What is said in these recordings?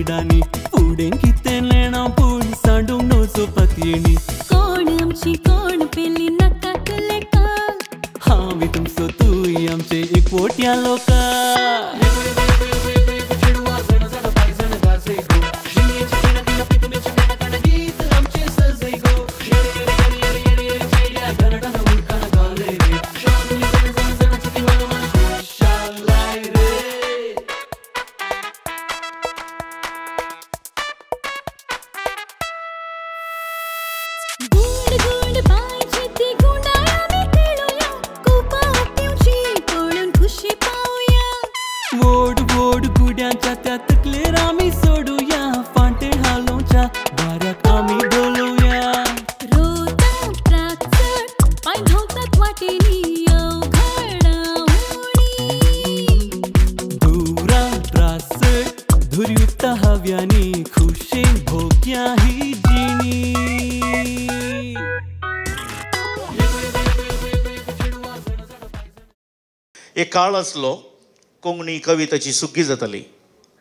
मेडानी फुडें कितें लेणा पूण सांडूंक नवचो पतयेणी कोण आमची कोण पेली नाका लेका हांव तुमचो तूय आमचे एकवोट्या लोका वोड वोड गुड्यांच्या त्या तकलेर आमी सोडुया फांटे हालोवच्या दाराक आमी डोलुया रोता त्राचट पाय धांवतात वाटेनी दुरा त्रासट धुर्युक्ता हव्यांनी खुशेन भोग्या ही जिणी एक काळ आसलो कोंकणी कविताची सुग्गी जाताली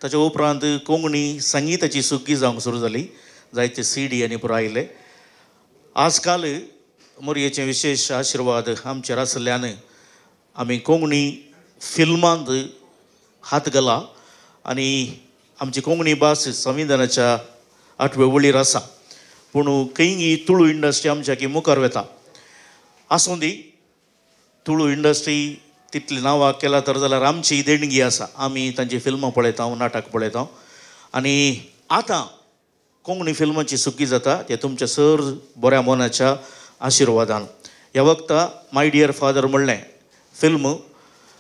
ताच्या उपरांत कोंकणी संगीताची सुग्गी जावंक सुरू जाली जायते CD आनी पुरो आयले आजकाल मोरयेचे विशेष आशिर्वाद आमचेर आसल्यान आमी कोंकणी फिल्मांत हात घाला आनी आमची कोंकणी भास संविधानाच्या 8व्या वळेर आसा पूण खंय तुळू इंडस्ट्री आमच्या मुखार वता आसूं दी तुळू इंडस्ट्री तितली नांवां केला तर जाल्यार आमची देणगी आसा आमी तांची फिल्मां पळयता नाटक पळयता आनी आतां कोंकणी फिल्मांची सुग्गी जाता ते तुमच्या सर बऱ्या मनाच्या आशिर्वादान ह्या वक्ता माय डियर फादर म्हणलें फिल्म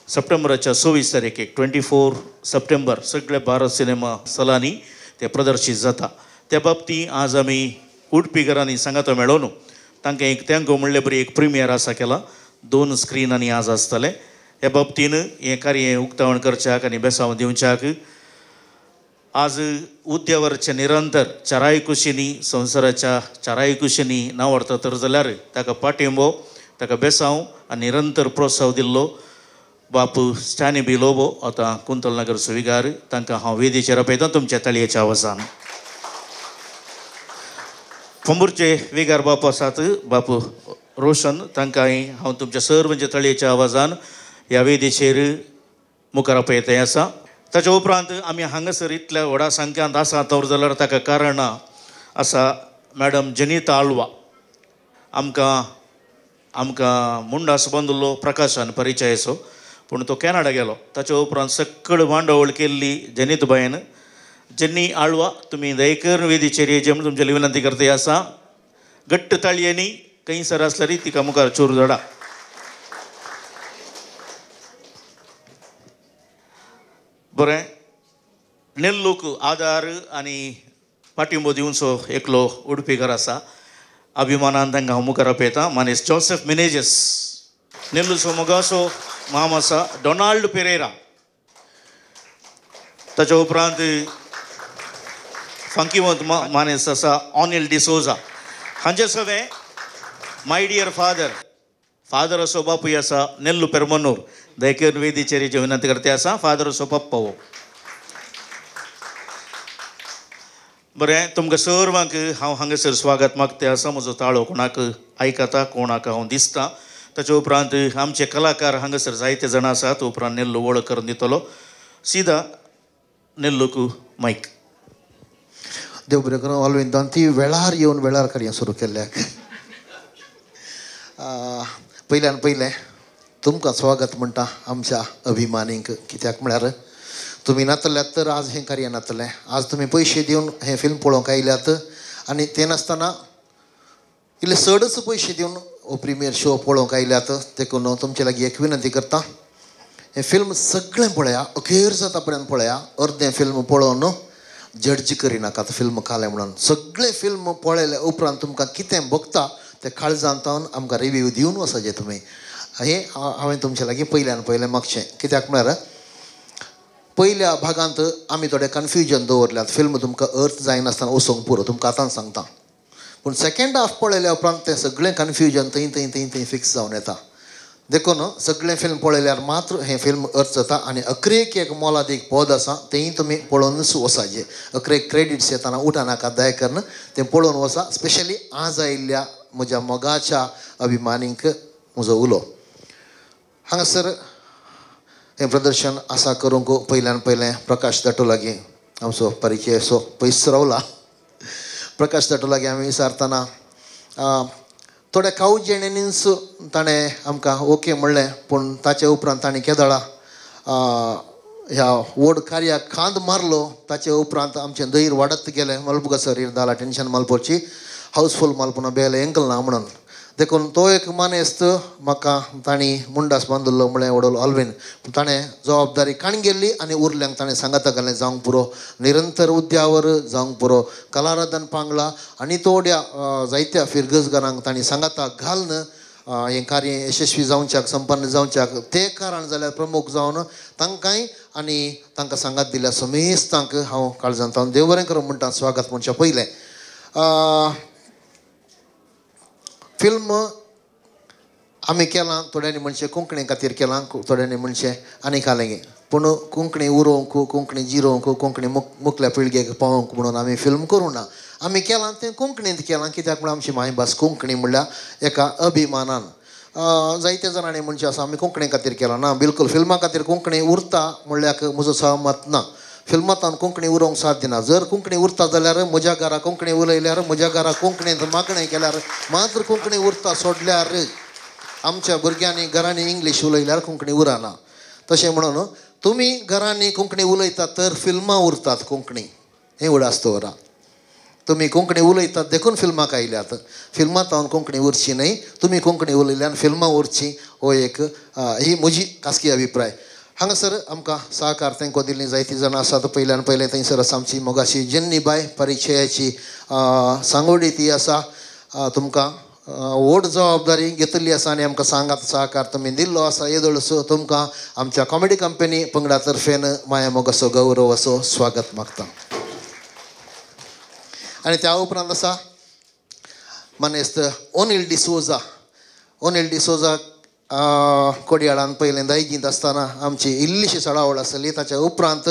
सप्टेंबराच्या 26 तारखेक 24 सप्टेंबर सगळे भारत सिनेमा सलांनी ते प्रदर्शीत जाता त्या बाबतींत आज आमी उडपीकरांनी सांगातो मेळोन तांकां त्यांको म्हणले बरी एक प्रिमियर आसा केला 2 स्क्रीनांनी आज आसतले ह्या बाबतीन हें कार्य उक्तावण करच्याक आनी बेसांव दिवच्याक आज उद्यावरच्या निरंतर चाराय कुशींनी संवसाराच्या चाराय कुशींनी नांव व्हरता तर जाल्यार ताका पाठिंबो ताका बेसांव आनी निरंतर प्रोत्साव दिल्लो बापू स्टॅनी बी लोबो आतां कुंतलनगर सुविगार तांकां हांव वेदीचेर आपयतां तुमच्या ताळयेच्या आवाजान पंबूरचे विगार बापू आसात बापू रोशन तांकांय हांव तुमच्या सर्वांच्या ताळयेच्या आवाजान ह्या वेदीचेर मुखार आपयतां आसा ताच्या उपरांत आमी हांगासर इतल्या व्हडा संख्यांत आसा तर जाल्यार ताका कारण आसा मॅडम जनिता आळवा आमकां मुंडास बांदलो प्रकाशान परिचयाचो पूण तो कॅनडा गेलो ताच्या उपरांत सकळ मांडवळ केल्ली जनितबायन जन्नी आळवा तुमी दयेकर वेदीचेर येवचे म्हूण तुमचे विनंती करता आसा घट्ट ताळयेनी खंय सर आसल्यार तिका मुखार चोर धाडा बरें नेल्लूक आदार आनी पाठिंबो दिवचो एकलो उडपीकर आसा अभिमानान तांकां हांव मुखार आपयतां मानेस जोसेफ मिनेजीस नेल्लूचो मोगाचो माम आसा डोनाल्ड पेरेरा ताच्या उपरांत फंकीवंत मानेस आसा ऑनिल डिसोजा हांचे सगळे माय डियर फादर असो बापूय आसा नेल्लू पेरमनूर दयेकर वेदीचेर हेची विनंती करते आसा फादर असो पप्पा हो बरें तुमकां सर्वांक हांव हांगासर स्वागत मागता आसा म्हजो ताळो कोणाक आयकता कोणाक हांव दिसता ताच्या उपरांत आमचे कलाकार हांगासर जायते जाण आसात उपरांत नेल्लू वळख करून दितलो सीदा नेल्लूक मायक देव बरें करूं ऑलविंदान ती वेळार येवन वेळार कार्य सुरू केल्ल्याक पयल्यान पयलें तुमकां स्वागत म्हणटा आमच्या अभिमानींक कित्याक म्हळ्यार तुमी नातल्यात तर आज हें कार्य नातलें आज तुमी पयशे दिवन हें फिल्म पळोवंक आयल्यात आनी तें नासतना इल्ले चडच पयशे दिवन हो प्रिमियर शो पळोवंक आयल्यात देखून तुमचे लागीं एक विनंती करता हें फिल्म सगळें पळया अखेर जाता पर्यंत पळया अर्दें फिल्म पळोवन जड्ज करिनाकात फिल्म कालें म्हणून सगळें फिल्म पळयले उपरांत तुमकां कितें भोगता तें काळजांतावन आमकां रिव्यू दिवन वचचें तुमी हें हांवें तुमचे लागीं पयल्यान पयलें मागचें कित्याक म्हळ्यार पयल्या भागांत आमी थोडें कन्फ्युजन दवरल्यात फिल्म तुमकां अर्थ जायनासतना वचोंक पुरो तुमकां आतांच सांगता पूण सेकंड हाफ पळयल्या उपरांत तें सगळें कन्फ्युजन थंय फिक्स जावन येता देखून सगळें फिल्म पळयल्यार मात्र हें फिल्म अर्थ जाता आनी अकरेक एक मोलादीक पद आसा तेंय तुमी पळोवनूच वसाचें अकरेक क्रेडिट्स येताना उठा नाका दयकरन तें पळोवन वसा स्पेशली आज आयिल्ल्या म्हज्या मोगाच्या अभिमानींक म्हजो उलो हांगासर हें प्रदर्शन आसा करूंक पयल्यान पयलें प्रकाश दाटो लागीं आमचो परिचय असो पयस रावला प्रकाश दाटो लागीं आमी विचारतना थोड्या काऊ जेणेनीच ताणें आमकां ओके म्हणलें पूण ताचे उपरांत ताणें केदाळा ह्या व्हड कार्याक खांद मारलो ताचे उपरांत आमचें धैर्य वाडत गेलें मलपुगा सर इरदाला टेन्शन मालपोवची हावसफूल मालपुना बेले एंकल ना म्हणून देखून तो एक मानेस्त म्हाका तांणी मुंडास बांदुल्लो म्हळें वडोलो ऑलवेन पूण ताणें जबाबदारी काण गेल्ली आनी उरल्यांक ताणें सांगाता घालें जावंक पुरो निरंतर उद्यावर जावंक पुरो कलारदन पांगळा आनी तोड्या जायत्या फिरगजगारांक तांणी सांगाता घालन हें कार्य यशस्वी जावच्याक संपन्न जावच्याक तें कारण जाल्यार प्रमुख जावन तांकांय आनी तांकां सांगात दिल्या समेस्तांक हांव काळजांत देव बरें करूं म्हणटा स्वागत म्हणच्या पयलें फिल्म आमी केलां थोड्यांनी म्हणचें कोंकणी खातीर केलां थोड्यांनी म्हणचें आनी कालेंगे पूण कोंकणी उरोवंक कोंकणी जिरोवंक कोंकणी मुखल्या पिळगेक पावोवंक म्हणून आमी फिल्म करूं ना आमी केलां तें कोंकणींत केलां कित्याक म्हळ्यार आमची मायभास कोंकणी म्हणल्यार एका अभिमानान जायत्या जाणांनी म्हणचें आसा आमी कोंकणी खातीर केलां ना बिलकूल फिल्मा खातीर कोंकणी उरता म्हणल्यार म्हजो सहमत ना फिल्मांत कोंकणी उरोवंक साध्य ना जर कोंकणी उरता जाल्यार म्हज्या घरा कोंकणी उलयल्यार म्हज्या घरा कोंकणींत मागणें केल्यार मात्र कोंकणी उरता सोडल्यार आमच्या भुरग्यांनी घरांनी इंग्लीश उलयल्यार कोंकणी उरना तशें म्हणून तुमी घरांनी कोंकणी उलयतात तर फिल्मां उरतात कोंकणी हें व्हड आसता तुमी कोंकणी उलयतात देखून फिल्माक आयल्यात फिल्मांत कोंकणी उरची न्हय तुमी कोंकणी उलयल्यार फिल्मां उरची हो एक ही म्हजी खासगी अभिप्राय हांगासर आमकां सहकार तेंको दिल्लीं जायतीं जाणां आसात पयल्यान पयलें थंयसर आसा आमची मोगाशी जेन्नीबाय परिचयाची सांगोडी ती आसा तुमकां व्हड जबाबदारी घेतिल्ली आसा आनी आमकां सांगात सहकार तुमी दिल्लो आसा येदोळसो तुमकां आमच्या कॉमेडी कंपनी पंगडा तर्फेन माया मोगाचो गौरव असो स्वागत मागता आनी त्या उपरांत आसा मानेस्त ओनिल डिसोजा कोडयाळान पयलें दायजींत आसतना आमची इल्लीशी चडावड आसली ताच्या उपरांत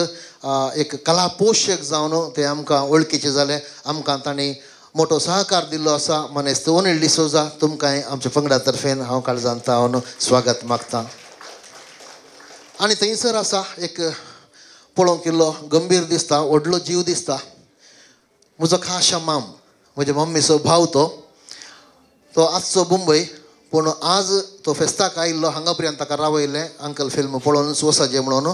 एक कला पोशक जावन ते आमकां वळखीचे जाले आमकां तांणी मोठो सहकार दिल्लो आसा मानेस्त ओनिल डिसोजा तुमकांय आमच्या पंगडा तर्फेन हांव काळजांत हांव स्वागत मागतां आनी थंयसर आसा एक पळोवंक इल्लो गंभीर दिसता व्हडलो जीव दिसता म्हजो खाशा माम म्हजे मम्मीचो भाव तो आजचो मुंबय पूण आज तो फेस्ताक आयिल्लो हांगा पर्यंत ताका रावयलें अंकल फिल्म पळोवनूच वसाचें म्हणून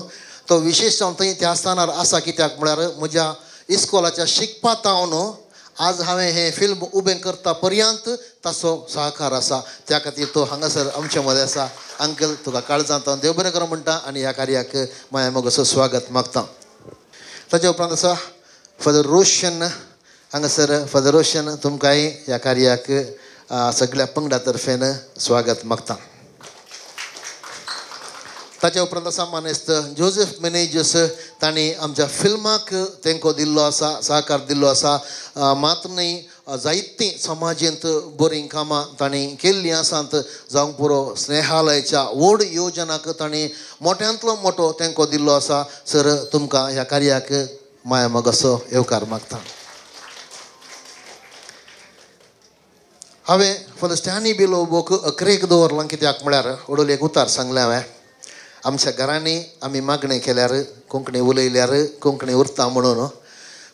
तो विशेश जावन थंय त्या स्थानार आसा कित्याक म्हळ्यार म्हज्या इस्कॉलाच्या शिकपा तावन आज हांवें हें फिल्म उबें करता पर्यंत ताचो सहकार आसा त्या खातीर तो हांगासर आमचे मदें आसा अंकल तुका काळजांत हांव देव बरें करूं म्हणटा आनी ह्या कार्याक माया मोगाचो स्वागत मागता ताचे उपरांत आसा फादर रोशन हांगासर फादर रोशन तुमकांय ह्या कार्याक सगळ्या पंगडा तर्फेन स्वागत मागता ताच्या उपरांत आसा मानेस्त जोसेफ मेनेजस तांणी आमच्या फिल्माक तेंको दिल्लो आसा सहकार दिल्लो आसा मात्र न्ही जायतीं समाजेंत बरीं कामां तांणी केल्लीं आसात जावंक पुरो स्नेहालयाच्या व्हड योजनाक तांणी मोठ्यांतलो मोठो तेंको दिल्लो आसा सर तुमकां ह्या कार्याक माया मोगाचो येवकार मागता हांवें फादर स्टॅनी बिलोबोक अकरेक दवरलां कित्याक म्हळ्यार ओडोल एक उतार सांगलें हांवें आमच्या घरांनी आमी मागणें केल्यार कोंकणी उलयल्यार कोंकणी उरता म्हणून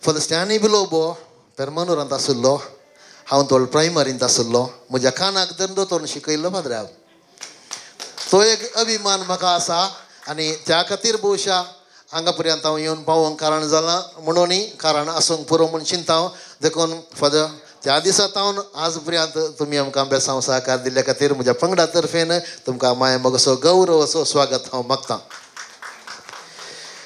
फादर स्टॅनी बिलोबो पेरमानुरांत आशिल्लो हांव तो प्रायमरींत आशिल्लो म्हज्या कानाक दंडोतोन शिकयल्लो पाद्र्याक तो एक अभिमान म्हाका आसा आनी त्या खातीर भोवशा हांगा पर्यंत हांव येवन पावोवंक कारण जालां म्हणूनय कारण आसूंक पुरो म्हूण चिंता हांव देखून फादर त्या दिसा तावन आज पर्यंत तुमी आमकां अभ्यासांक सहकार दिल्ल्या खातीर म्हज्या पंगडा तर्फेन तुमकां माया मोगाचो गौरव असो स्वागत हांव मागतां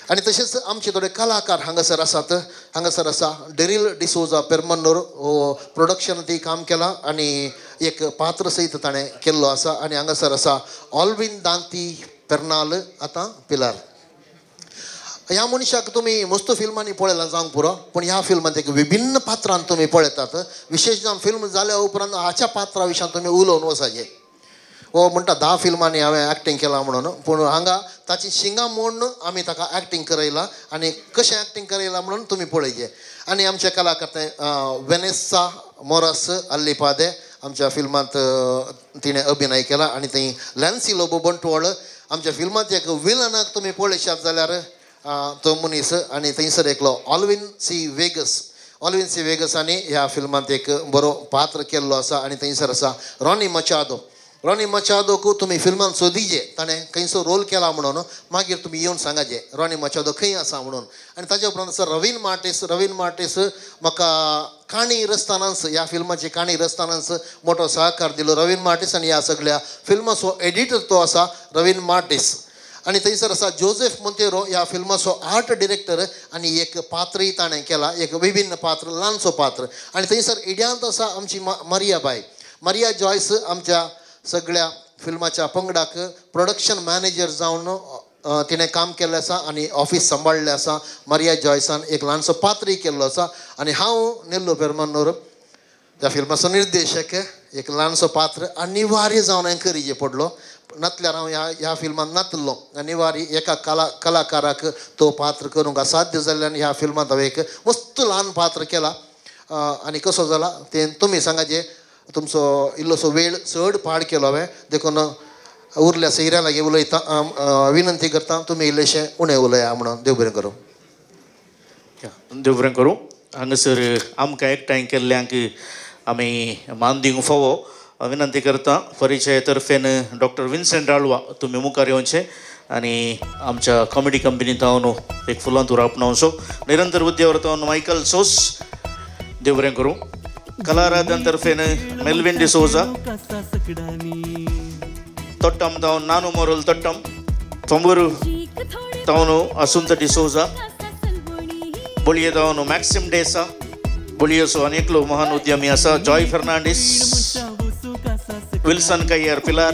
आनी तशेंच आमचे थोडे कलाकार हांगासर आसात हांगासर आसा डेरिल डिसोजा पेरमनोर हो प्रोडक्शन ती काम केलां आनी एक पात्र सयत ताणें केल्लो आसा आनी हांगासर आसा ऑल्विन दांती पेर्नाल आतां पिलार ह्या मनशाक तुमी मस्त फिल्मांनी पळयलां जावंक पुरो पूण ह्या फिल्मांत एक विभिन्न पात्रांत तुमी पळयतात विशेश जावन फिल्म जाल्या उपरांत हाच्या पात्रा विशयान तुमी उलोवन वसाचे हो म्हणटा 10 फिल्मांनी हांवें एक्टींग केलां म्हणून पूण हांगा ताची शिंगां मोडून आमी ताका एक्टींग करयलां आनी कशें एक्टींग करयलां म्हणून तुमी पळयचे. आनी आमचे कलाकार वेनेसा मोरास अल्लीपादे आमच्या फिल्मांत तिणें अभिनय केला आनी थंय लॅन्सी लोबो बंटवळ आमच्या फिल्मांत एक विलनाक तुमी पळयशात जाल्यार तो मनीस आनी थंयसर एकलो ऑल्विन सी वेगसांनी ह्या फिल्मांत एक बरो पात्र केल्लो आसा आनी थंयसर आसा रॉनी मचादोक तुमी फिल्मांत सोदिजे ताणें खंयचो रोल केला म्हणून मागीर तुमी येवन सांगाजे रॉनी मचादो खंय आसा म्हणून. आनी ताचे उपरांत आसा रवीन मार्टेस म्हाका काणी रस्तानांस ह्या फिल्माची काणी रस्तानांस मोठो सहकार दिलो. रवीन मार्टेस आनी ह्या सगळ्या फिल्माचो एडिटर तो आसा रवीन मार्टेस. आनी थंयसर आसा जोसेफ मोंतेरो ह्या फिल्माचो आर्ट डिरेक्टर आनी एक पात्रय ताणें केला एक विभिन्न पात्र ल्हानसो पात्र. आनी थंयसर इड्यांत आसा आमची मारिया जॉयस आमच्या सगळ्या फिल्माच्या पंगडाक प्रोडक्शन मॅनेजर जावन तिणें काम केल्लें आसा आनी ऑफिस सांबाळ्ळें आसा. मारिया जॉयसान एक ल्हानसो पात्रय केल्लो आसा आनी हांव नेल्लो पेरमान्नूर त्या फिल्माचो निर्देशक एक ल्हानसो पात्र अनिवार्य जावन हांवें करिचें पडलो. नातल्यार हांव ह्या फिल्मांत नातलो अनिवार्य एका कलाकाराक तो पात्र करूंक असाध्य जाल्ल्यान ह्या फिल्मांत हांवें एक मस्त ल्हान पात्र केला. आनी कसो जाला तें तुमी सांगाजे. तुमचो इल्लोसो वेळ चड पाड केलो हांवें देखून उरल्या सैऱ्या लागीं उलयता विनंती करता तुमी इल्लेशें उणें उलया म्हणून देव बरें करूं. देव बरें करूं. हांगासर आमकां एकठांय केल्ल्यांक आमी मान दिवंक फावो विनंती करता. परिचया तर्फेन डॉक्टर विन्सेंट राळवा तुमी मुखार येवचें आनी आमच्या कॉमेडी कंपनींत हांव एक फुलांतूर आपणावचो. निरंतर उद्यावरतावन मायकल सोस देव बरें करूं. कलाराधन तर्फेन मेल्विन डिसोजा तोट्टम तावन नानू मोरल तोट्टम तोंबूरू तावनु असुंत डिसोजा बोळये तावनु मॅक्सिम डेसा बोळयेसो अनेकलो महान उद्यमी आसा जॉय फर्नांडीस विल्सन कय्यर पिलार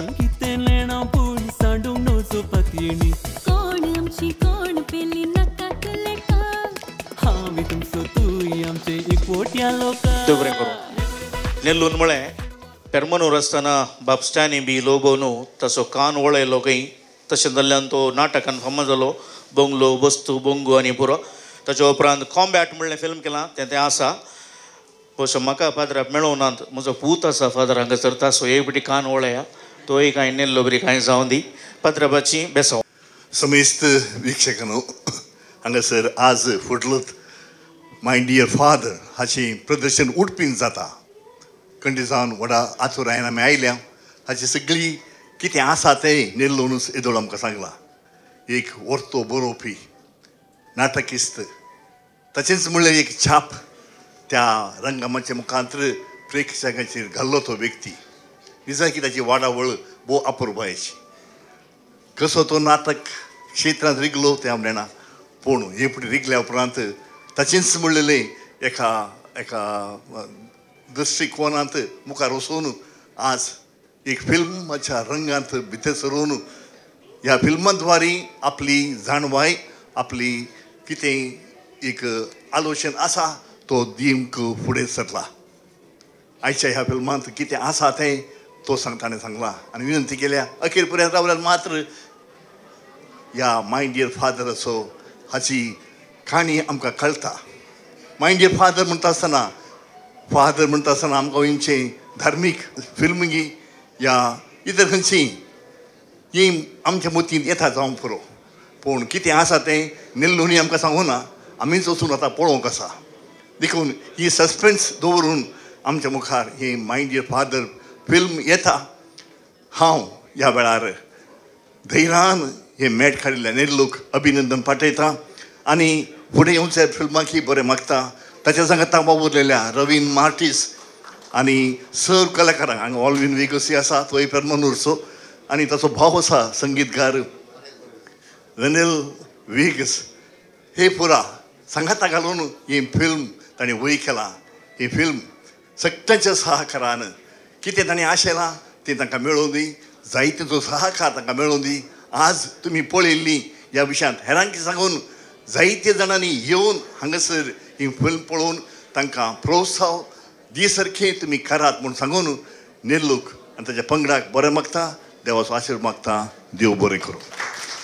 नेल्लून म्हळें पेरमनूर आसतना बापस्टांनी बी लोबोनू तसो कान वळयलो खंय तशें जाल्ल्यान तो नाटकान फामाद जालो बंगलो बस्तू बोंगू आनी पुरो. ताच्या उपरांत कॉम्बॅट म्हणलें फिल्म केलां तें आसा पळय म्हाका फादराक मेळोवनात म्हजो पूत आसा फादर हांगासर तासो एक बटी कान वळया तोय कांय नेल्लो बरी कांय जावं दी फादराबाची बेसांव. समेस्त वीक्षकांनो हांगासर आज फुडलोत माय डियर फादर हाचें प्रदर्शन उडपीन जाता. कंडी जावन व्हडा आतुरायेन आमी आयल्या. हाची सगळी कितें आसा तें नेल्लोनूच येदोळ आमकां सांगलां. एक वर्तो बरोवपी नाटकिस्त ताचेंच म्हणल्यार एक छाप त्या रंगमाच्या मुखांतर प्रेक्षकांचेर घाल्लो तो व्यक्ती. दिसा की ताची वाडावळ भोव अपुर्बायेची. कसो तो नाटक क्षेत्रांत रिगलो तें हांव जाणा पूण हे फुडें रिगल्या उपरांत ताचेंच म्हणलेलें एका दृश्टीकोनांत मुखार वचून आज एक फिल्माच्या रंगांत भितर सरून ह्या फिल्मांद्वारे आपली जाणवाय आपली कितें एक आलोचन आसा तो दिवंक फुडें सरला. आयच्या ह्या फिल्मांत कितें आसा तें तो ताणें सांगलां आनी विनंती केल्या अखेर पर्यंत रावल्यार मात्र ह्या माय डियर फादर असो हाची काणी आमकां कळटा. माय डियर फादर म्हणटा आसतना आमकां गोंयचें धार्मीक फिल्म या इतर खंयचीय ही आमच्या मतींत येता जावं पुरो पूण कितें आसा तें नेल्लोनी आमकां सांगूना आमीच वचून आतां पळोवंक आसा. देखून ही सस्पेन्स दवरून आमच्या मुखार ही माय डियर फादर फिल्म येता. हांव ह्या वेळार धैर्यान हे मेट काडिल्ल्या नेल्लोक अभिनंदन पाठयता आनी फुडें येवच्या फिल्माकय बरें मागता. ताच्या सांगाता वावुरलेल्या रवीन मार्टीस आनी सर्व कलाकारांक हांगा ऑल्विन वेगसी आसा तोय पेरमनूरचो आनी ताचो भाव आसा संगीतकार रनेल वेगस हे पुरा सांगाता घालून ही फिल्म ताणें वय केला. ही फिल्म सगळ्यांच्या सहकारान कितें ताणें आशेलां तें तांकां मेळोवन दी जायते जो सहकार तांकां मेळोवन दी. आज तुमी पळयल्ली ह्या विशयांत हेरांक सांगून जायते जाणांनी येवन हांगासर ही फिल्म पळोवन तांकां प्रोत्साह दी सारकें तुमी करात म्हूण सांगून नेल्लोक आनी ताच्या पंगडाक बरें मागता देवाचो आशीर्वाद मागता देव बरें करूं.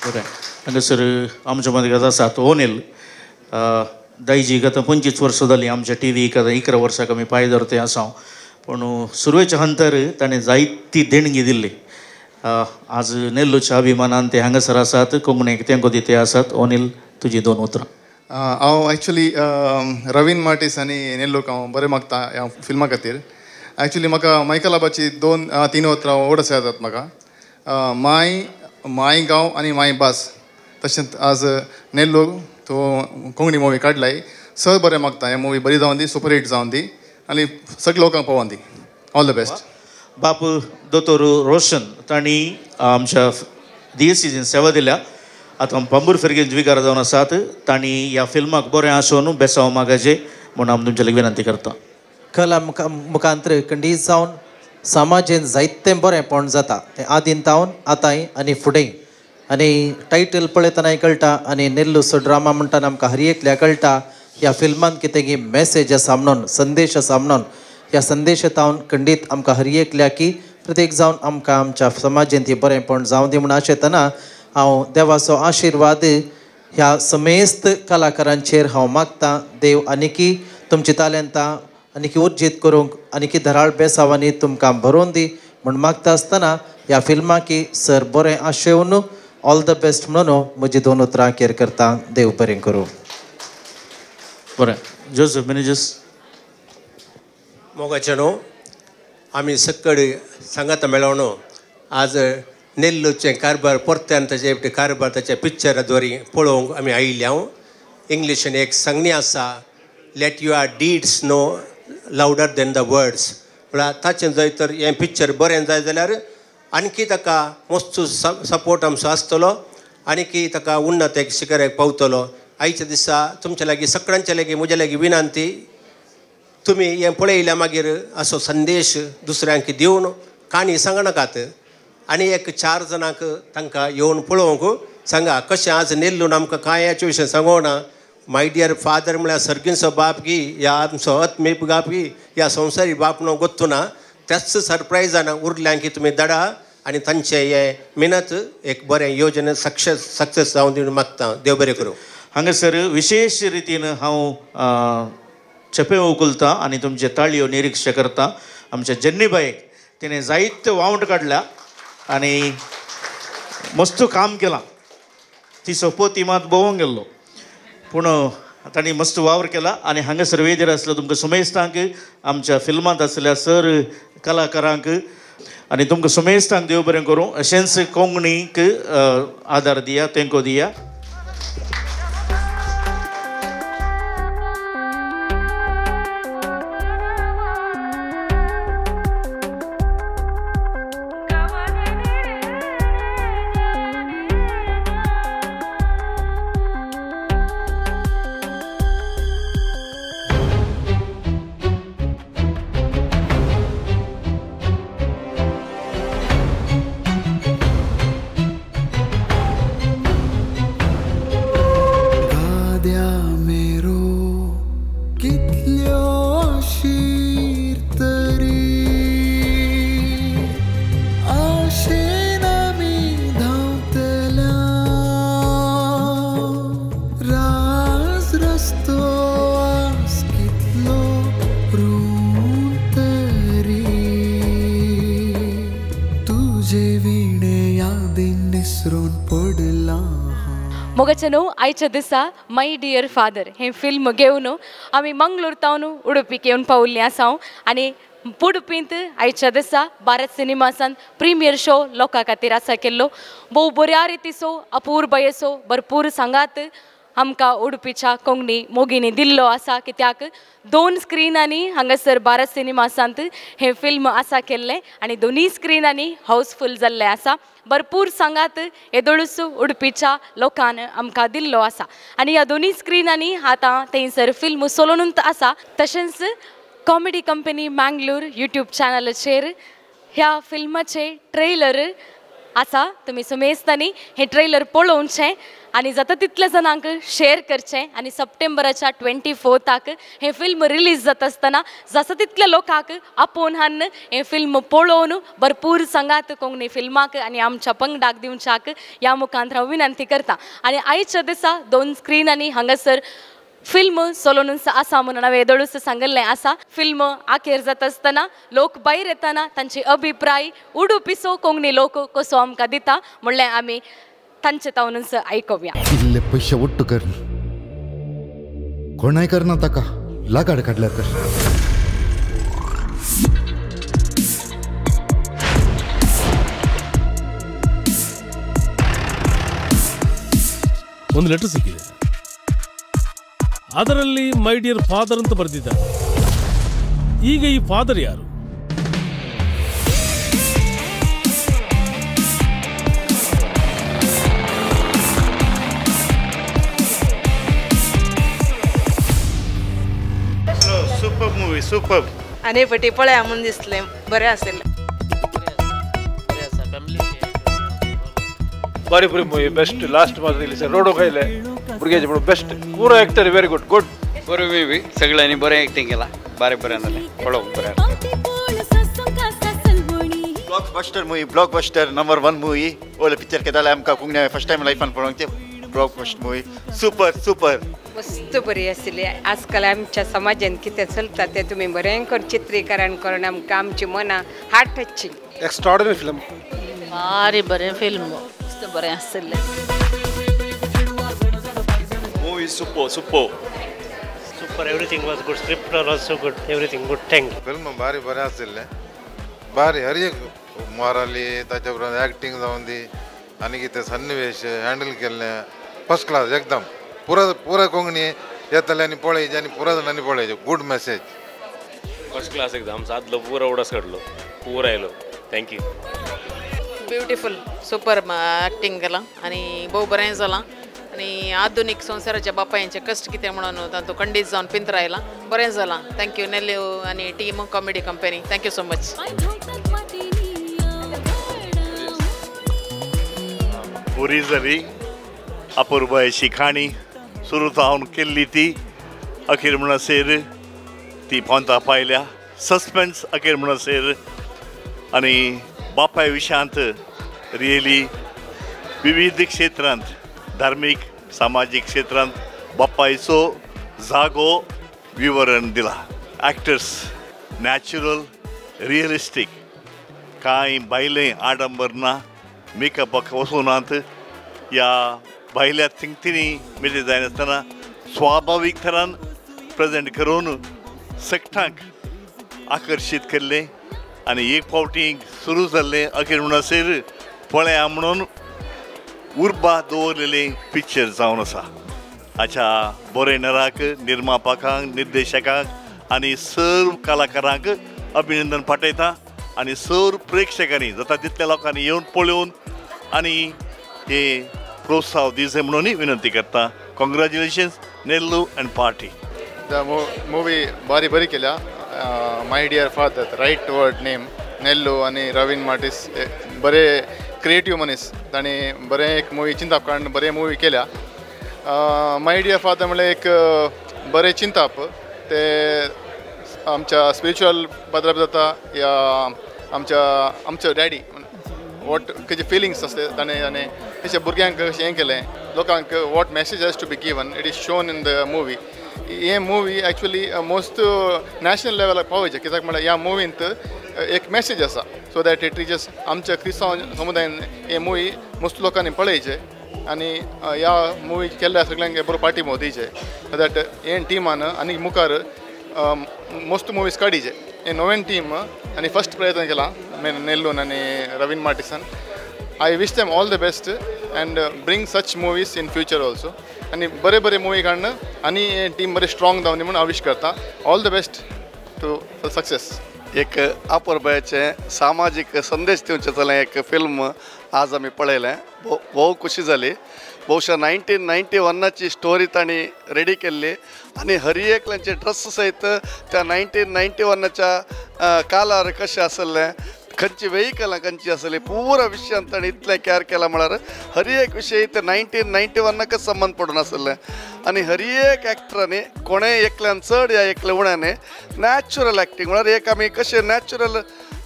बरें हांगासर आमच्या मदीं आसात ओनिल दायजी गत 25 वर्सां जालीं आमच्या टीव्हीक 11 वर्सांक आमी पांय धरते आसा पूण सुरवेच्या हंतर ताणें जायती देणगी दिल्ली. आज नेल्लूच्या अभिमानान ते हांगासर आसात कोंकणीक तेंको दिते आसात. ओनिल तुजी 2 उतरां. हांव एक्चुली रवीन मार्टीस आनी नेल्लूक हांव बरें मागता ह्या फिल्मा खातीर. एक्चुली म्हाका मायकलाबाची 2-3 उतरां ओड येतात म्हाका. माय गांव आनी माय भास तशेंच आज नेल्लू तो कोंकणी मुवी काडलाय सर बरें मागता. हें मुवी बरी जावन दी सुपर हिट जावन दी आनी सगळ्या लोकांक पावोवन दी. All the best. बाप दोतोर रोशन तांणी आमच्या DSCन सेवा दिल्या. आतां पंबूर फेरगेन ज्विकार जावन आसात. तांणी ह्या फिल्माक बरें आसोवन बेसांव मागाचे म्हूण हांव तुमचे लागीं विनंती करता. कला मुखांतर खंडीत जावन समाजेन जायतें बरेंपण जाता तें आदीन तावन आतांय आनी फुडेंय. आनी टायटल पळयतना कळटा आनी नेल्लूचो ड्रामा म्हणटाना आमकां हर एकल्या कळटा ह्या फिल्मान कितें की मॅसेज आसा म्हणून संदेश आसा म्हणून. ह्या संदेश तावन खंडीत आमकां हर एकल्या की प्रत्येक जावन आमकां आमच्या समाजेन ती बरेंपण जावं दी म्हूण आशेतना हांव देवाचो आशिर्वाद ह्या समेस्त कलाकारांचेर हांव मागतां. देव आनीकी तुमची तालंतां आनीकी उर्जीत करूंक आनीकी धराळ बेसांवांनी तुमकां भरोवन दी म्हूण मागता आसतना ह्या फिल्माकी सर बरें आशेवन ऑल द बेस्ट म्हणून म्हजी 2 उतरां केर करता. देव बरें करूं. बरें जोसेफ मॅनेजर्स. मोगाचे न्हू आमी सकड सांगाता मेळोन आज नेल्लूचे कारबार परत्यान ताचे कारबार ताच्या पिक्चरा द्वारे पळोवंक आमी आयिल्ले. हांव इंग्लिशीन एक संगणी आसा let your deeds no louder than the words. म्हळ्यार ताचें जर तर हें पिक्चर बरें जाय जाल्यार आणकी ताका मस्तो सपोर्ट आमचो आसतलो आणकी ताका उन्नत एक शिखराक पावतलो. आयच्या दिसा तुमच्या लागीं सगळ्यांच्या लागीं म्हज्या लागीं विनंती तुमी हें पळयल्या मागीर असो संदेश दुसऱ्यांक दिवन काणी सांगनाकात आनी एक 4 जाणांक तांकां येवन पळोवंक सांगा. कशें आज नेल्लून आमकां कांय हाचे विशयी सांगोना. माय डियर फादर म्हळ्यार सर्गींचो बाप गी या आमचो आत्मीक बाप गी या संवसारी बाप न्हू गोत्तू ना. त्याच सरप्रायजान उरल्यांक तुमी धाडा आनी तांचे हे मेहनत एक बरें योजने सक्सेस जावन दिवन मागता. देव बरें करूं. हांगासर विशेष रितीन हांव चेपे उखलता आनी तुमचे ताळयो निरीक्षण करता. आमच्या जन्नीबाईक तिणें जायते वावंट काडल्या आनी मस्त काम केलां. ती सोपोती मात भोवूंक गेल्लो पूण तांणी मस्त वावर केला. आनी हांगासर वेदीर आसलो तुमकां सुमेस्तांक आमच्या फिल्मांत आसलेल्या सर कलाकारांक आनी तुमकां सुमेस्तांक देव बरें करूं. अशेंच कोंकणीक आदार दिया तेंको दिया. मोगाचेनो आयच्या दिसा माय डियर फादर हे फिल्म घेवन आमी मंगळूर तावन उडुपीक येवन पावल्लीं आसा. आनी उडुपींत आयच्या दिसा भारत सिनेमासान प्रिमियर शो लोकां खातीर आसा केल्लो. भोव बऱ्या रितीचो अपूर्वयेचो भरपूर सांगात आमकां उडुपीच्या कोंकणी मोगिनी दिल्लो आसा. कित्याक 2 स्क्रिनांनी हांगासर भारत सिनेमासांत हे फिल्म आसा केल्लें आनी दोनी स्क्रिनांनी हावसफूल जाल्लें आसा. भरपूर सांगात येदोळूच उडुपीच्या लोकांन आमकां दिल्लो आसा. आनी ह्या दोनी स्क्रिनांनी आतां थंयसर फिल्म चलूनच आसा. तशेंच कॉमेडी कंपनी मँगलोर यूट्यूब चॅनलाचेर ह्या फिल्माचे ट्रेलर आसा तुमी सुमेस्तानी हे ट्रेलर पळोवचें आनी जाता तितले जणांक शेअर करचें आनी सप्टेंबराच्या 24 हे फिल्म रिलीज जाता आसतना जसा तितल्या लोकांक आपोवन हाडून हे फिल्म पळोवन भरपूर सांगात कोंकणी फिल्माक आनी आमच्या पंगडाक दिवच्याक ह्या मुखांत हांव विनंती करता आनी आयच्या दिसा 2 स्क्रीनांनी हांगासर फिल्म चलोवन आसा म्हणून हांवें येदोळूच सांगल्लें आसा फिल्म आखेर जाता आसतना लोक भायर येताना तांचे अभिप्राय उडुपीचो कोंकणी लोक कसो आमकां दिता म्हणलें आमी तांचे तावनूच आयकूया. इल्ले पयशे ಒಟ್ಟು कर कोणाय करना ताका लागाड काडल्यार कर ಒಂದು ಲೆಟರ್ ಸಿಕ್ಕಿದೆ ಅದರಲ್ಲಿ ಮೈ ಡಿಯರ್ ಫಾದರ್ ಅಂತ ಬರೆದಿದ್ದಾರೆ ಈಗ ಈ ಫಾದರ್ ಯಾರು सुपर्ब मूवी सुपर्ब आनी फाटी पळया म्हूण दिसलें बरें आसलें बरी बरी मूवी बेस्ट लास्ट मात्र रिलीज रोडो खायले भुरग्याचे म्हणून बेस्ट पुरो एक्टर व्हेरी गुड गुड बरी मूवी सगळ्यांनी बरें एक्टिंग केला बरें जालें पळोवंक बरें blockbuster movie blockbuster number 1 movie ओले पिक्चर केदाले आमकां कोंकणी फर्स्ट टाइम लायफान पळोवंक ते ब्लॉकबस्टर मूवी सुपर सुपर मस्त बरी आसली आजकाल आमच्या समाजान कितें चलता तें तुमी बरें कर चित्रीकरण करून आमकां आमची मनां हार्ट टचिंग एक्स्ट्राऑर्डिनरी फिल्म भारी बरें फिल्म मस्त बरें आसलें movie super super super everything was good script also good everything good thank film भारी बरें आसलें भारी हर एक मोराली ताच्या बरोबर एक्टिंग जावन दी आनी कितें सन्निवेश हँडल केल्लें फर्स्ट क्लास एकदम पुरा कोंकणी येतले आनी पळयचे आनी पुरा जाणांनी पळयचे गुड मेसेज फर्स्ट क्लास एकदम सादलो पुरो उडस काडलो पुरो आयलो थँक्यू ब्युटिफूल सुपर एक्टिंग केलां आनी भोव बरें जालां आनी आधुनीक संवसाराच्या बापायांचे कश्ट कितें म्हणून तातूंत खंडीत जावन पिंत रायलां बरें जालां थँक्यू नेल्यो आनी team comedy company thank you so much बरी जाली अपूर्वायची खाणी सुरू जावन केल्ली ती अखेर म्हणसर ती पोंता पायल्या सस्पेन्स अखेर म्हणसर आनी बापाय विशयांत रियली विविध क्षेत्रांत धार्मीक सामाजीक क्षेत्रांत बापायचो जागो विवरण दिला एक्टर्स नॅचरल रियलिस्टीक कांय बायलें आडंबर ना मेकअपाक वचूनात ह्या भायल्या थिंगथिनी मेळी जायनासतना स्वाभावीक तरान प्रेजेंट करून सगळ्यांक आकर्शीत केल्लें आनी एक फावटी सुरू जाल्लें अखेर म्हणसर पळया म्हणून उर्बा दवरलेलें पिक्चर जावन आसा हाच्या बरयणाराक निर्मापकांक निर्देशकांक आनी सर्व कलाकारांक अभिनंदन पाठयता आनी सर्व प्रेक्षकांनी जाता तितल्या लोकांनी येवन पळोवन आनी हे प्रोत्साह दिवचे म्हणून विनंती करता congratulations Nellu and party movie बरी केल्या my dear father right word name Nellu आनी रवीन मार्टिस बरे क्रिएटीव मनीस तांणी बरें एक मूवी चिंताप काडून बरें मूवी केल्या माय डियर फादर म्हणल्यार एक बरें चिंताप ते आमच्या स्पिरिच्युअल पदराप जाता या आमच्या डॅडी वॉट खंयचे फिलिंग्स आसता ताणें तेच्या भुरग्यांक कशें हें केलें लोकांक what message has to be given it is shown in the movie हे मूवी एक्चुअली मोस्ट नॅशनल लेवलाक पावयचे कित्याक म्हळ्यार ह्या मुवींत एक मॅसेज आसा सो दॅट इट रिचेस आमच्या क्रिस्तांव समुदायान हे मूवी मोस्ट लोकांनी पळयचे आनी ह्या मूवी केल्ल्या सगळ्यांक बरो पार्टी दिवचे सो दॅट हे टिमान आनी मुखार मोस्ट मुवीज काडीचे हे नवें टीम आनी फर्स्ट प्रयत्न केला नेल्लून आनी रवीन मार्टिसान I wish them all the best and bring such movies in future also आनी बरे मूवी काडून आनी हे टीम बरें स्ट्रॉंग जावन म्हणून हांव विश करता all the best to success एक अपूर्बाचे सामाजीक संदेश दिवचे जालें एक फिल्म आज आमी पळयलें भोव खुशी जाली बहुशा 1991ची स्टोरी तांणी रेडी केल्ली आनी हर एकल्यांचे ड्रेस सयत त्या 1991च्या कालार कशें आसलें खंयची वेहिकलां खंयची आसली पुरा विशयांत ताणें इतलें कॅर केलां म्हळ्यार हर एक विशय ते 1991 संबंध पडून आसले आनी हर एक एक्टरांनी कोणेंय एकल्यान चड या एकल्या उण्याने नॅचरल एक्टींग म्हळ्यार एक आमी कशें नॅचरल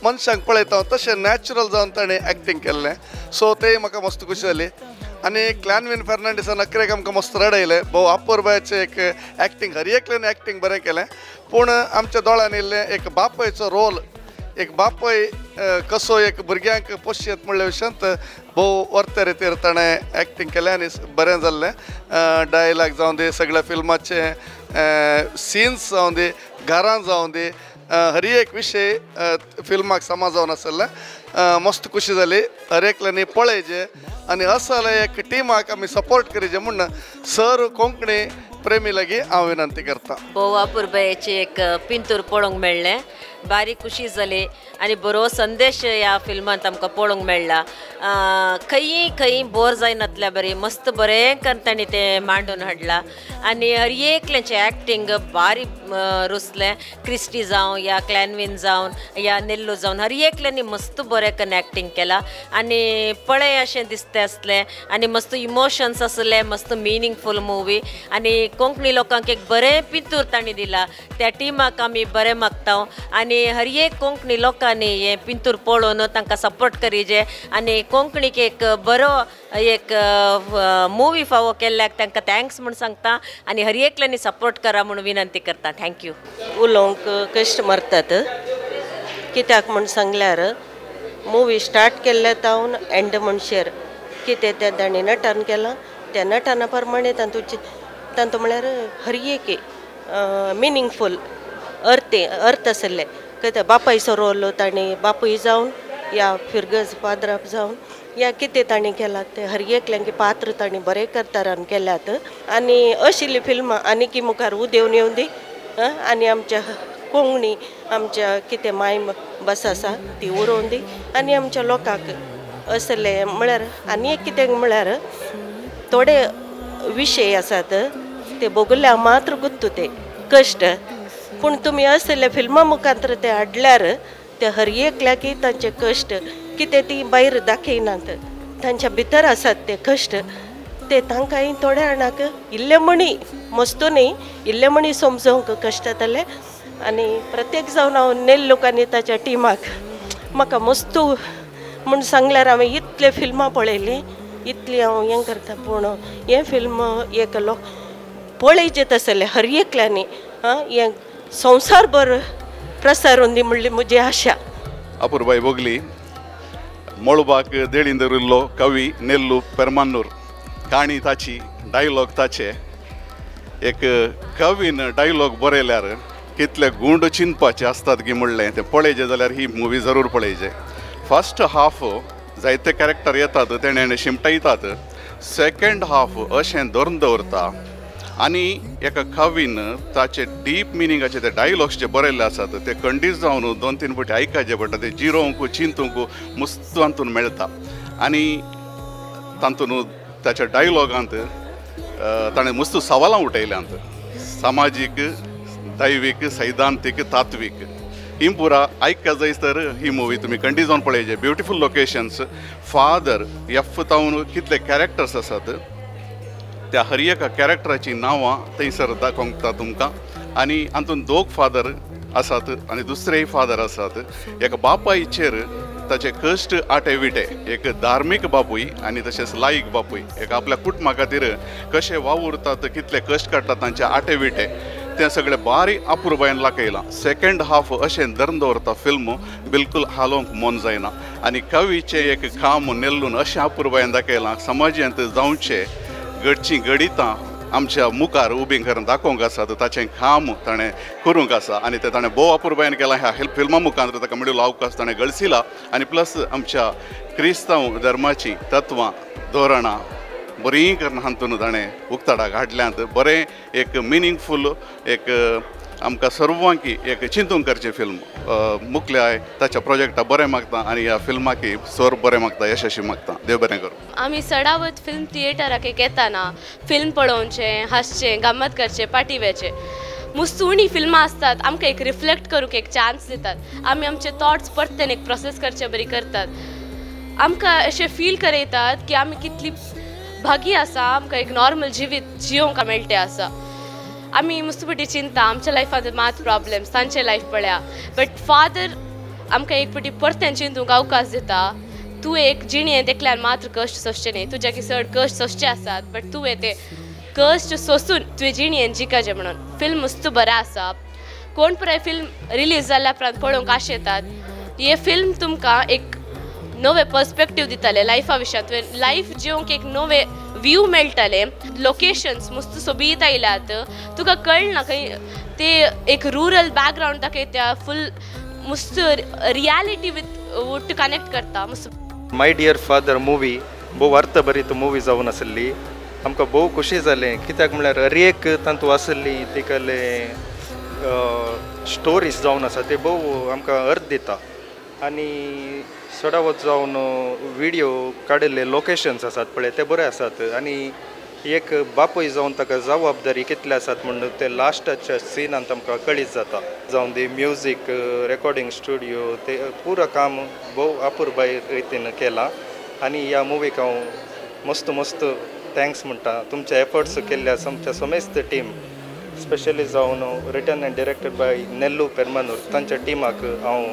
मनशांक पळयता तशें नॅचरल जावन ताणें एक्टींग केल्लें सो तें म्हाका मस्त खुशी जाली आनी क्लॅनविन फर्नांडीसान अकरेक आमकां मस्त रडयलें भोव अपूर्बाचें एक एक्टींग हर एकल्यान एक्टींग बरें केलें पूण आमच्या दोळ्यान येयल्लें एक बापयचो रोल एक बापय कसो एक भुरग्यांक पोशयत म्हणल्या विशयांत भोव वर्ते रितीर ताणें एक्टींग केलें आनी बरें जाल्लें डायलॉग जावं दी सगळ्या फिल्माचे सीन्स जावं दी घरां जावं दी हर एक विशय फिल्माक समाजावन आसलें मस्त खुशी जाली हर एकल्यांनी पळयचें आनी असले एक टिमाक आमी सपोर्ट करीचे म्हण सर कोंकणी प्रेमी लागीं हांव विनंती करता भोव अपूर्बायेचें एक पिंतूर पळोवंक मेळ्ळें बारी खुशी जाली आनी बरो संदेश ह्या फिल्मांत आमकां पळोवंक मेळ्ळा खंयी बोर जायनातल्या बरी मस्त बरें ताणें तें मांडून हाडलां आनी हर एकल्याचें एक्टींग बारी रुसलें क्रिस्टी जावं या क्लॅनविन जावन या नेल्लू जावन हर एकल्यांनी मस्त बरें करून एक्टींग केलां आनी पळय अशें दिसता आसलें आनी मस्त इमोशन्स आसले मस्त मिनींगफूल मुवी आनी कोंकणी लोकांक एक बरें पितूर तांणी दिला त्या टिमाक आमी बरें मागता आनी हर एक कोंकणी लोकांनी हे पिंतूर पळोवन तांकां सपोर्ट करीचे आनी कोंकणीक एक बरो एक मुवी फावो केल्ल्याक तांकां थँक्स म्हूण सांगता आनी हर एकल्यांनी सपोर्ट करा म्हूण विनंती करता थँक्यू उलोवंक कश्ट मारतात कित्याक म्हूण सांगल्यार मुवी स्टार्ट केल्ल्या तावन एंड म्हणशेर कितें तें ताणें नटन केलां त्या नटना प्रमाणे तांतू म्हळ्यार हर एक मिनींगफूल अर्थ आसले कित्याक बापायचो रोल ताणें बापूय जावन या फिरगज पाद्राप जावन या कितें ताणें केलां तें हर एकल्यांक पात्र ताणें बरें करतारान केल्यात आनी अशिल्ली फिल्मां आनीक मुखार उदेवन येवन दी आनी आमच्या कोंकणी आमच्या कितें माय भास आसा ती उरोवन दी आनी आमच्या लोकांक असले म्हळ्यार आनी एक कितें म्हळ्यार थोडे विशय आसात ते बोगुल्ल्या मात्र गुत्तू ते कश्ट पूण तुमी असले फिल्मा मुखांतर ते हाडल्यार ते हर एकल्याक तांचे कश्ट कितें ती भायर दाखयनात तांच्या भितर आसात ते कश्ट ते तांकांय थोड्या जाणांक इल्ले मणी मस्तो न्ही इल्ले मणी समजोवंक कश्ट जातले आनी प्रत्येक जावन हांव नेल लोकांनी ताच्या टिमाक म्हाका मस्तू म्हूण सांगल्यार हांवें इतले फिल्मां पळयलीं इतली हांव हें करता पूण हें फिल्म एक लोक पळयचें आसलें हर एकल्यांनी हें संवसारभर प्रसारून दी म्हणली म्हजी आशा अपूर्बाई बोगली मळबाक देळीन दवरिल्लो कवी नेल्लू पेरमान्नूर काणी ताची डायलॉग ताचे एक कवीन डायलॉग बरयल्यार कितले गुंड चिंतपाचे आसतात की म्हणलें तें पळयचें जाल्यार ही मुवी जरूर पळयचें फर्स्ट हाफ जायते कॅरेक्टर येतात तेणें शिमटयतात सेकंड हाफ अशें धरून दवरता आनी एका कवीन ताचे डीप मिनींगाचे ते डायलॉग्स जे बरयल्ले आसात ते कंडीस जावन 2-3 फावटी आयकाचे पडटा ते जिरोवंक चिंतूंक मस्त तातूंत मेळटा आनी तातूंत ताच्या डायलॉगांत ताणें मस्त सवालां उठयल्यांत सामाजीक दैवीक सैद्धांतीक तात्वीक ही पुरा आयका जायस तर ही मुवी तुमी कंडी जावन पळयचे ब्युटिफूल लोकेशन्स फादर एफ तावन कितले कॅरेक्टर्स आसात त्या हर एका कॅरेक्टराची नांवां थंयसर दाखोवंक तुमकां आनी हातूंत दोग फादर आसात आनी दुसरेय फादर आसात एका बापायचेर ताचे कश्ट आटे विटे एक धार्मीक बापूय आनी तशेंच लायक बापूय एक आपल्या कुटुंबा खातीर कशे वावुरतात कितले कश्ट काडटात तांचे आटे विटे तें सगळें बारी अपूर्बायेन लाखयलां सेकंड हाफ अशें धरून दवरता फिल्म बिलकूल हालोवंक मन जायना आनी कवीचें एक काम नेल्लून अशें अपूर्बायेन दाखयलां समाजांत जावचें घडचीं गणितां आमच्या मुखार उबीं करून दाखोवंक आसात ताचें काम ताणें करूंक आसा आनी तें ताणें भोव अपूर्बायेन केलां ह्या फिल्मा मुखार ताका मेळिल्लो अवकाश ताणें गळसिला आनी प्लस आमच्या क्रिस्तांव धर्माची तत्वां धोरणां बरीं करून हातूंत ताणें उक्ताडाक हाडल्यांत बरें एक मिनींगफूल एक आमकां सर्वांकी एक चिंतून करचें फिल्म मुखल्याय ताच्या प्रोजेक्टा बरें मागता आनी ह्या फिल्माकी सोर बरें मागता यशस्वी मागता देव बरें करूं आमी सडावत फिल्म थिएटराक येताना फिल्म पळोवचें हांसचें गम्मत करचें पार्टी वेचें मस्त उणी फिल्मां असतात आमकां एक रिफ्लेक्ट करूंक एक चान्स दितात आमी आमचे थॉट्स परतून एक प्रोसेस करचे बरी करतात आमकां अशें फील करयतात की आमी कितली भागी आसा आमकां एक नॉर्मल जिवीत जियोंक मेळटें आसा आमी मस्तपटी चिंता आमच्या लायफांत मात प्रॉब्लेम्स तांचे लायफ पळया बट फादर आमकां एक फावटी परतें चिंतूंक अवकाश दिता तूं एक जिणेंत एकल्यान मात्र कश्ट सोंसचें न्ही तुज्या की चड कश्ट सोंसचे आसात बट तुवें ते कश्ट सोंसून तुवें जिणेंत जिकाचें म्हणून फिल्म मस्त बरें आसा कोण पुराय फिल्म रिलीज जाल्या उपरांत पळोवंक आशेतात हे फिल्म तुमकां एक नवे पर्स्पेक्टीव दिताले लायफा विशयां तुवें लायफ जिवंक एक नवे व्यू मेळटले लोकेशन्स मस्त सोबीत आयल्यात तुका कळना खंय ते एक रुरल बॅकग्रावंड दाखयता फूल मस्त रियालिटी विथ कनेक्ट करता मस्त माय डियर फादर मुवी भोव अर्थभरीत मुवी जावन आसली आमकां भोव खुशी जालें कित्याक म्हळ्यार हर एक तातूंत आसली तिकले स्टोरीज जावन आसा ते भोव आमकां अर्थ दिता आनी सडावत जावन व्हिडियो काडिल्ले लोकेशन्स आसात पळय ते बरे आसात आनी एक बापूय जावन ताका जबाबदारी कितले आसात म्हणून ते लास्टाच्या सिनांत आमकां कळीत जाता जावन दी म्युजीक रेकॉर्डिंग स्टुडियो ते पुरो काम भोव अपुरबाय रितीन केलां आनी ह्या मुवीक हांव मस्त मस्त थँक्स म्हणटा तुमचे एफर्ट्स केल्ल्या आमच्या समेस्त टीम स्पेशली जावन रिटन एंड डिरेक्टेड बाय नेल्लू पेरमानूर तांच्या टिमाक हांव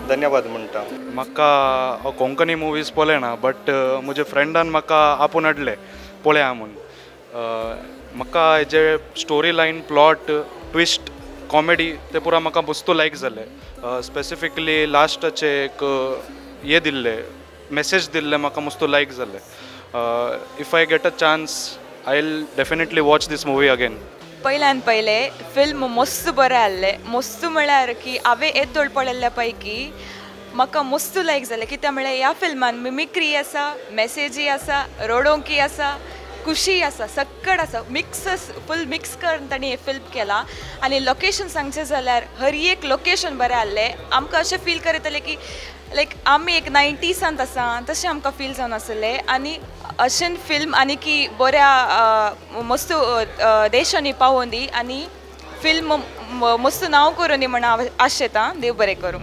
धन्यवाद म्हणटा म्हाका कोंकणी मुवीज पळय ना बट म्हजे फ्रेंडान म्हाका आपूण हाडले पळया म्हूण म्हाका हेजे storyline plot twist comedy ते पुरा म्हाका मस्त लायक जाले स्पेसिफिकली लास्टाचे एक हे दिल्ले मेसेज दिल्ले म्हाका मस्त लायक जाले if I get a chance I will definitely watch this movie again पयल्यान पयले फिल्म मस्त बरें आहले मस्त म्हळ्यार की हांवें येदोळ पळयल्ल्या पैकी म्हाका मस्त लायक जालें कित्याक म्हळ्यार ह्या फिल्मान मिमिक्री आसा मेसेजी आसा रडोवंकी आसा खुशी आसा सक्कड आसा मिक्सस फूल मिक्स करून तांणी हें फिल्म केलां आनी लोकेशन सांगचें जाल्यार हर एक लोकेशन बरें आहलें आमकां अशें फील करयतलें की लायक आमी एक 90सांत आसा तशें आमकां फील जावन आसलें आनी अशें फिल्म आनी की बऱ्या मस्त देशांनी पावोवन दी आनी फिल्म मस्त नांव करून दी म्हण हांव आशेतां देव बरें करूं